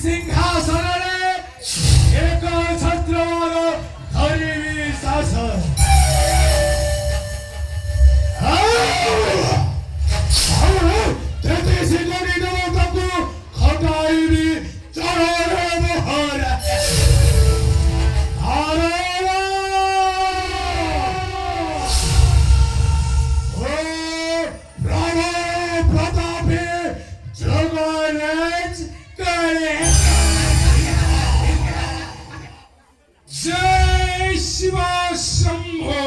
सिंहासनरे एक छत्रवार धरिबी शासन तेतीसी कोटी देवताको खटाइबी चरण मोहरा जय शिव शंभो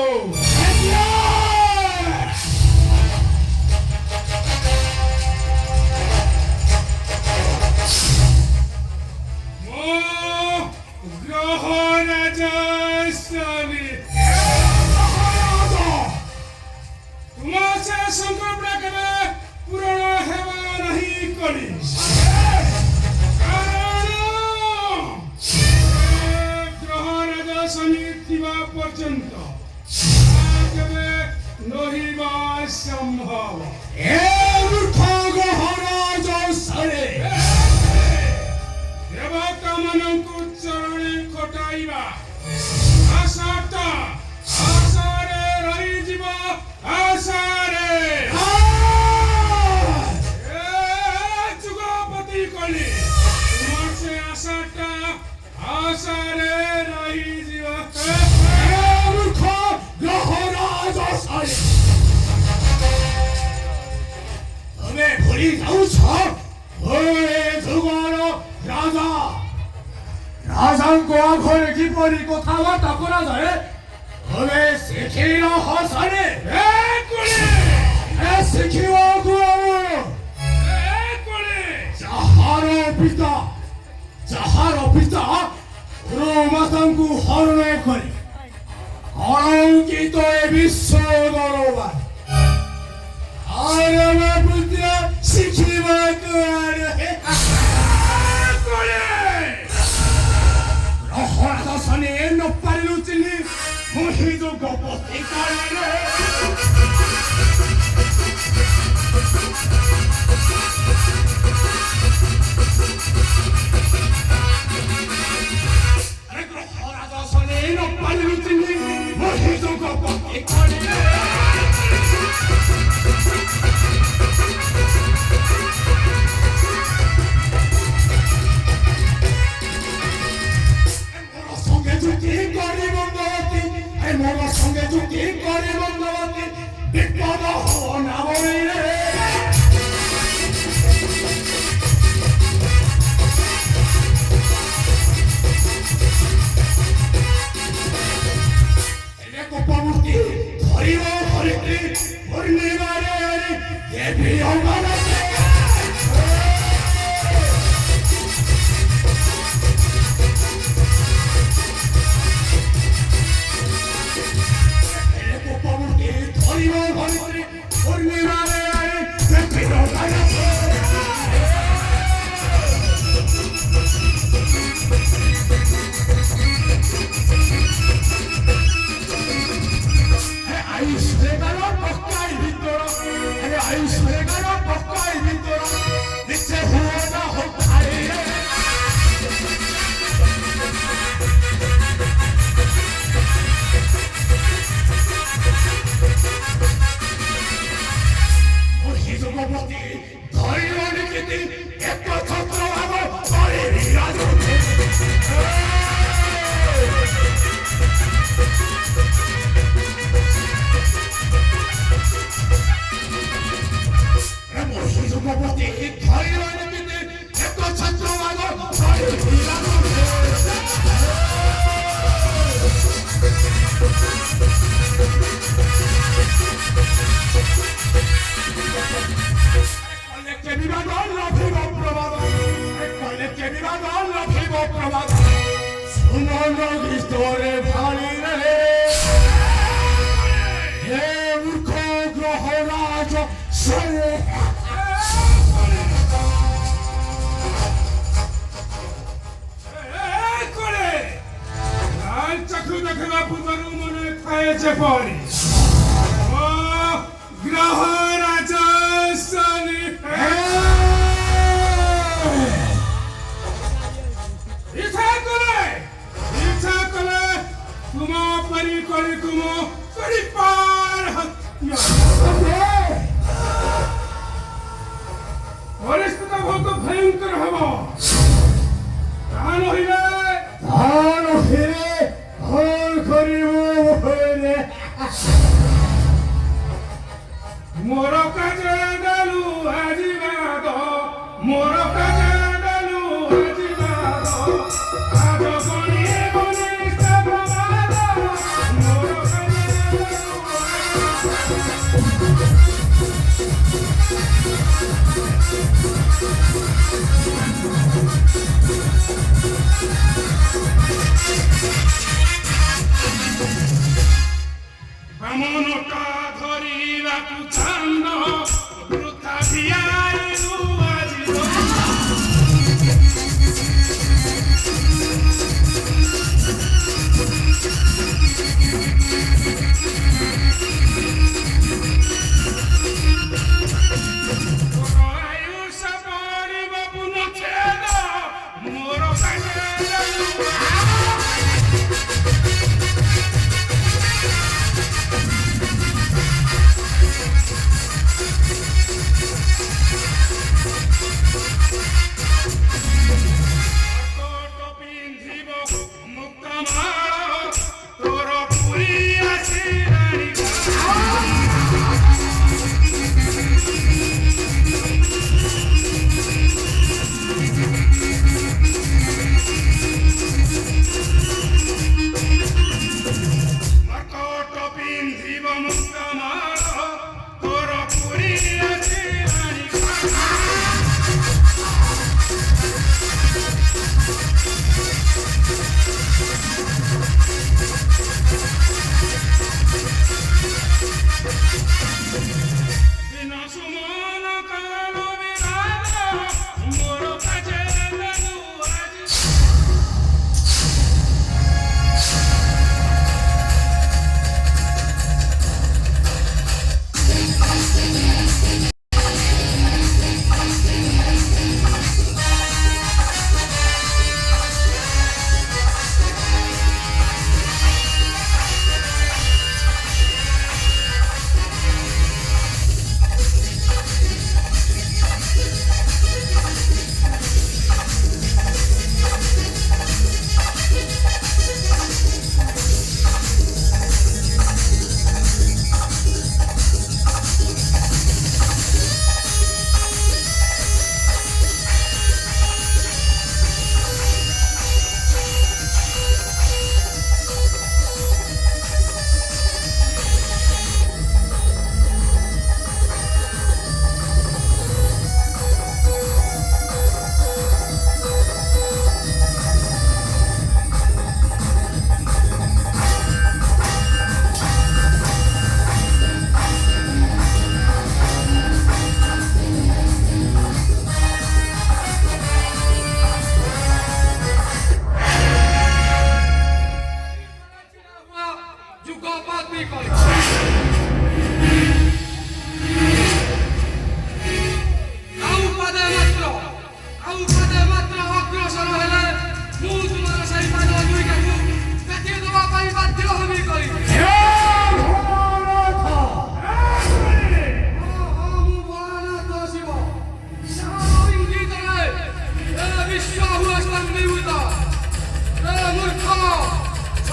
तुम्हारे संकल्प रखना पूर्ण हेवा नहीं करी पर्यंत नहिबा संभव देवता मानंकु चरणे खटाइबा आशाटा आशारे रही जीवा आशारे जुगपति कली तुम से आशाटा आशारे रही जीवा તમે ભૂલી જાવ છો ઓએ જુગાનો રાજા રાજાଙ୍କ આંખରେ କିପରି କଥାବାର୍ତ୍ତା କରାଯାଏ હવે ଶିଖିଲ ହସରେ ଶିଖିବାକୁ ଯାହାର ପିତା ମାତାଙ୍କୁ ହରଣ କରି କଳଙ୍କିତ ଏ ବିଶ୍ୱ ଦରବାର आरम पुत्र शिखिବାକୁ ଆରେ ରହଣା ଦଶନେ ନ ପାରିଲୁ ଚିହ୍ନି ମୁହିଁ ଯୋଗପତି କରେ ରହଣା ଦଶନେ ନ ପାରିଲୁ ଚିହ୍ନି ମୁହିଁ ଯୋଗପତି କରେ मोर संगे चुकी करे बंदवती विपद हो ना रे एने कोपमुक्ति धरिबो धरित्री पूर्णिमारे देवी होगाना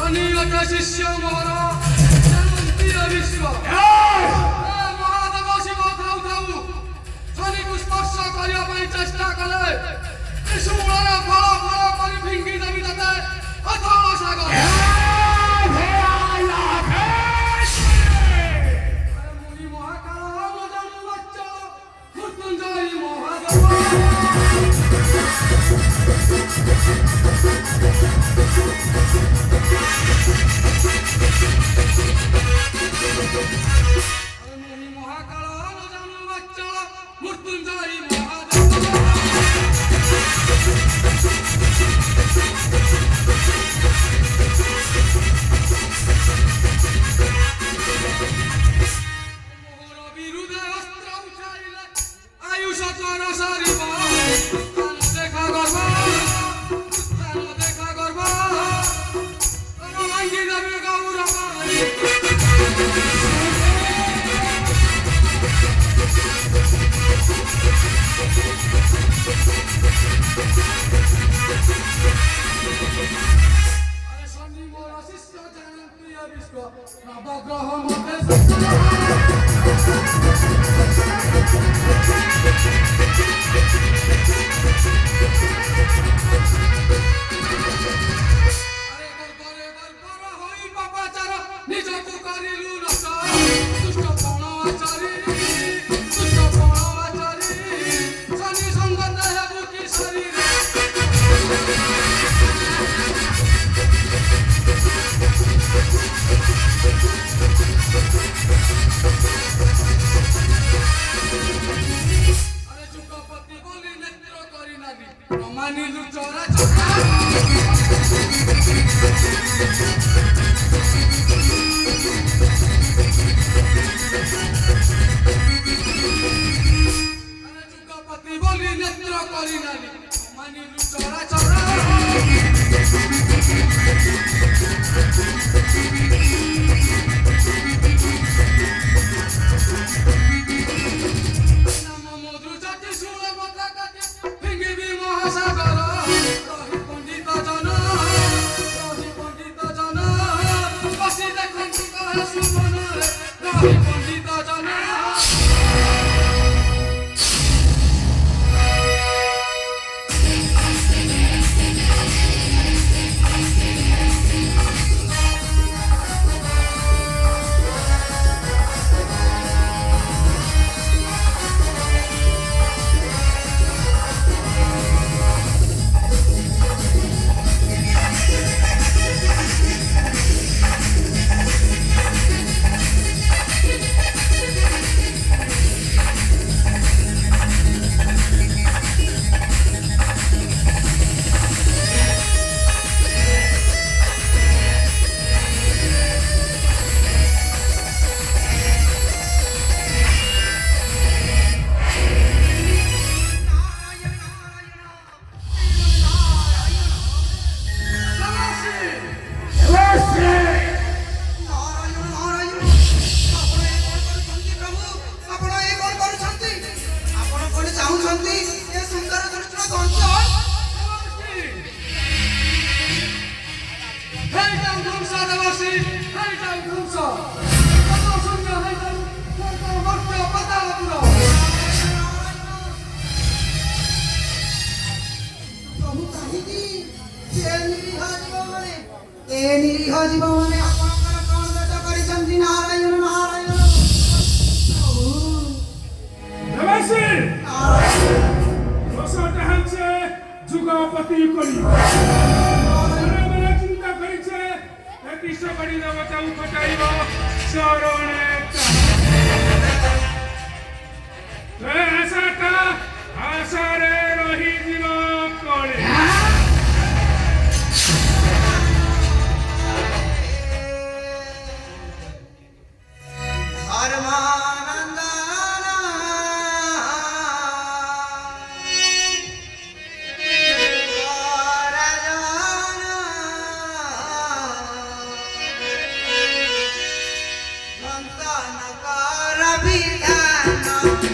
शनि अटे शिष्य मोर शांति विश्व महादेव शिव थाउ थाउ शनि को स्पर्श करने ପାଇଁ चेष्टा कले त्रिशूल फल फल कर फिंगी देवी तते अथल सागर मुनि महाकाल मजनु बच्चा मृत्युंजय महादेव मुनि महाकाल मजनु बच्चा मृत्युंजय महादेव मोहर विरुद्धे अस्त्र उठाइले आयुष चर सारिब देखा गर्व भांगी देवे गौरव शनि मोर शिष्य जानती विश्व नवग्रह मते मानिलु चोरा चोरा जुगपति बोली नेत्र करी नाली मानिलु चोरा चोरा नाम मधु जाति सुर मता काटे फिंगी भी महासागर रही पंडित जन बसी देखंती कहे सुमन रही पंडित जन जुगपति करी चिंता करिছে प्रतिष्ठा करी देवता उपटाइब शरणे आशाटा आशारे रही जीव कळे Vida, no,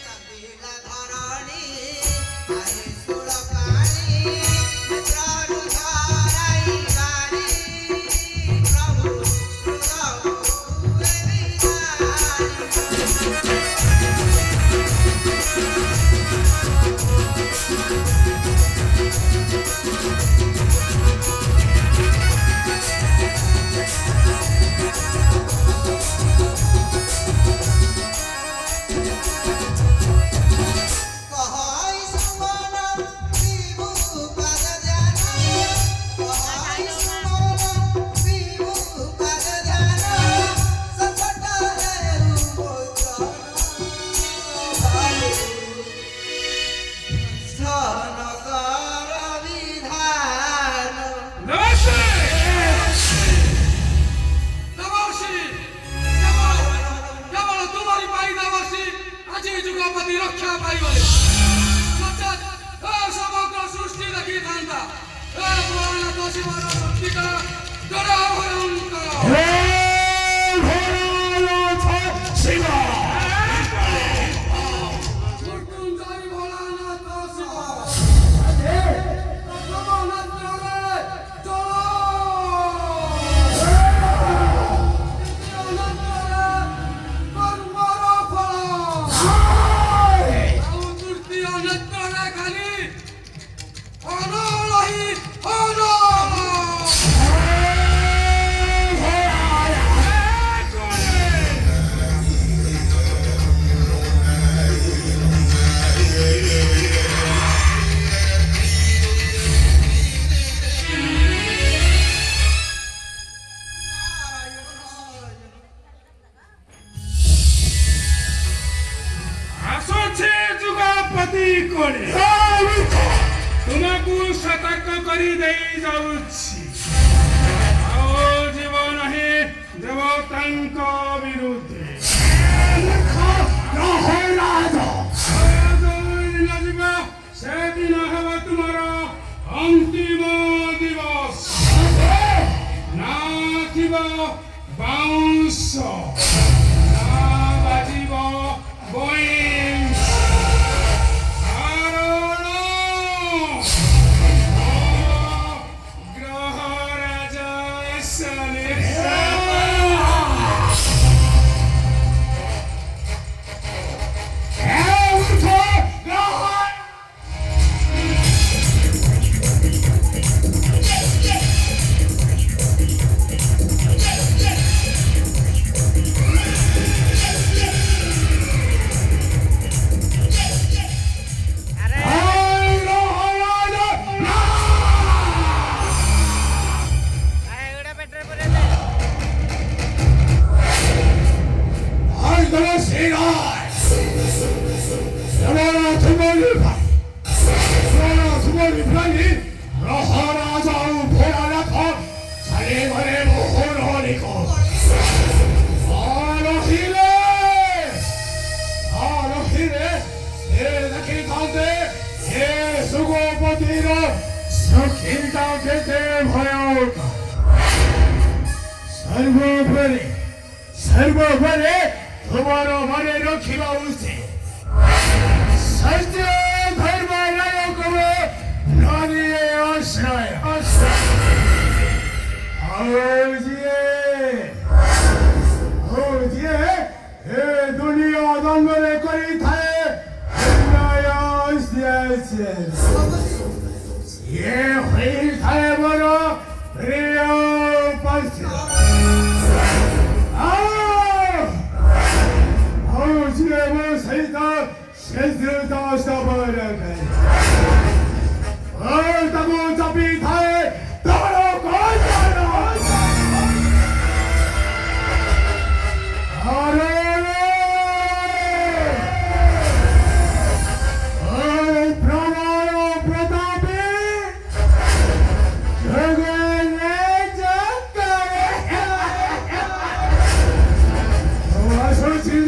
कपिला धरणी आए सुरकाणी मित्रनु धराई गारी प्रभु प्रभु कहै सुमन विभु पद जान कहै सुमन विभु पद जान सचट हेउ मोचन सन कर विधान नमस्ते দেবর্ষী কেবল তোমারি পাই দেবর্ষী আজি যুগপতি রক্ষা পাইবলে নচেত সমগ্র সৃষ্টি দেখিথান্তা পুরাণ দশিবার শক্তিকর ডরা ভয়ঙ্কর হে ভোলানাথ শিব মৃত্যুঞ্জয় ভোলানাথ শিব নবনেত্রে চলো কর্মর ফল ଆଉ ତୃତୀୟ ନେତ୍ରରେ ଖାଲି ଅନଳହି ଅନଳ ଆସୁଛି ଯୁଗପତି କୋଳେ ତୁମକୁ ସତର୍କ କରି ଦେଇ ଯାଉଛି ଆଉ ଯିବ ନାହିଁ ଦେବତାଙ୍କ ବିରୁଦ୍ଧରେ ଯୋଉଦିନ ଯିବ ସେଦିନ ହେବ ତୁମର ଅନ୍ତିମ ଦିବସ ନା ଥିବ ବାଉଁଶ ନା ବାଜିବ ବଇଁଶ କାରଣ ଗ୍ରହ ରାଜା सर्वोपरि तुम्हारो मने रखिबा उचित सत्य धर्म नायक नदी आश्रय ए दुनिया दंगले करी थाए ये हुई थाए बरो प्रिय पक्ष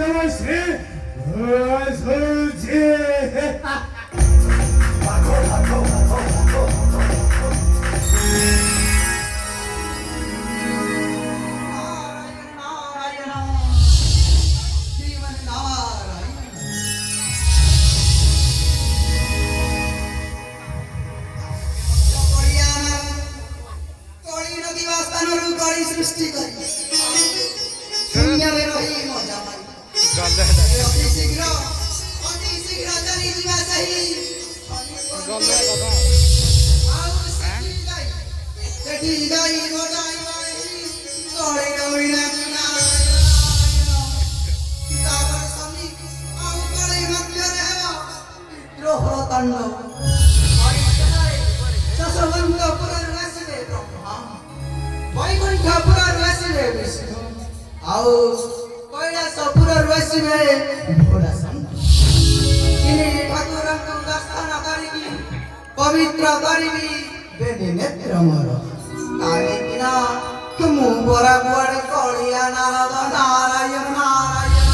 Namaste. विष्णु आओ कैलासपुर बसिबे भोला शंकर इनी ठाकुर को दर्शन करिबी पवित्र करिबी बेनी नेत्र मोर काहे किना तुमु बरा बुआड़ कलिया नारद नारायण नारायण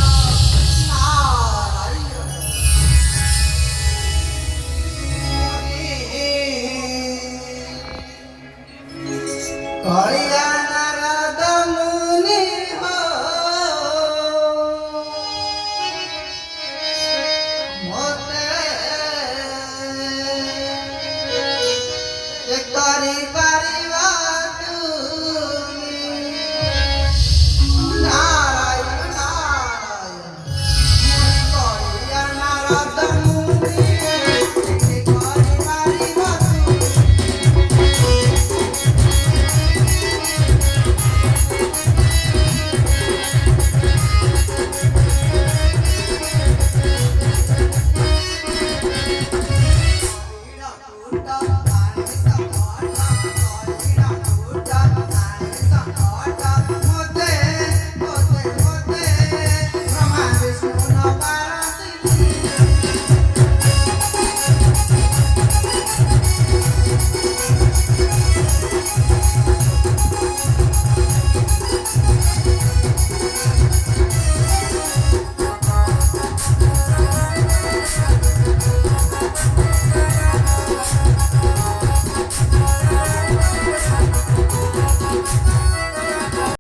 नारायण कलिया नारद मुनि हो मते करी पारिब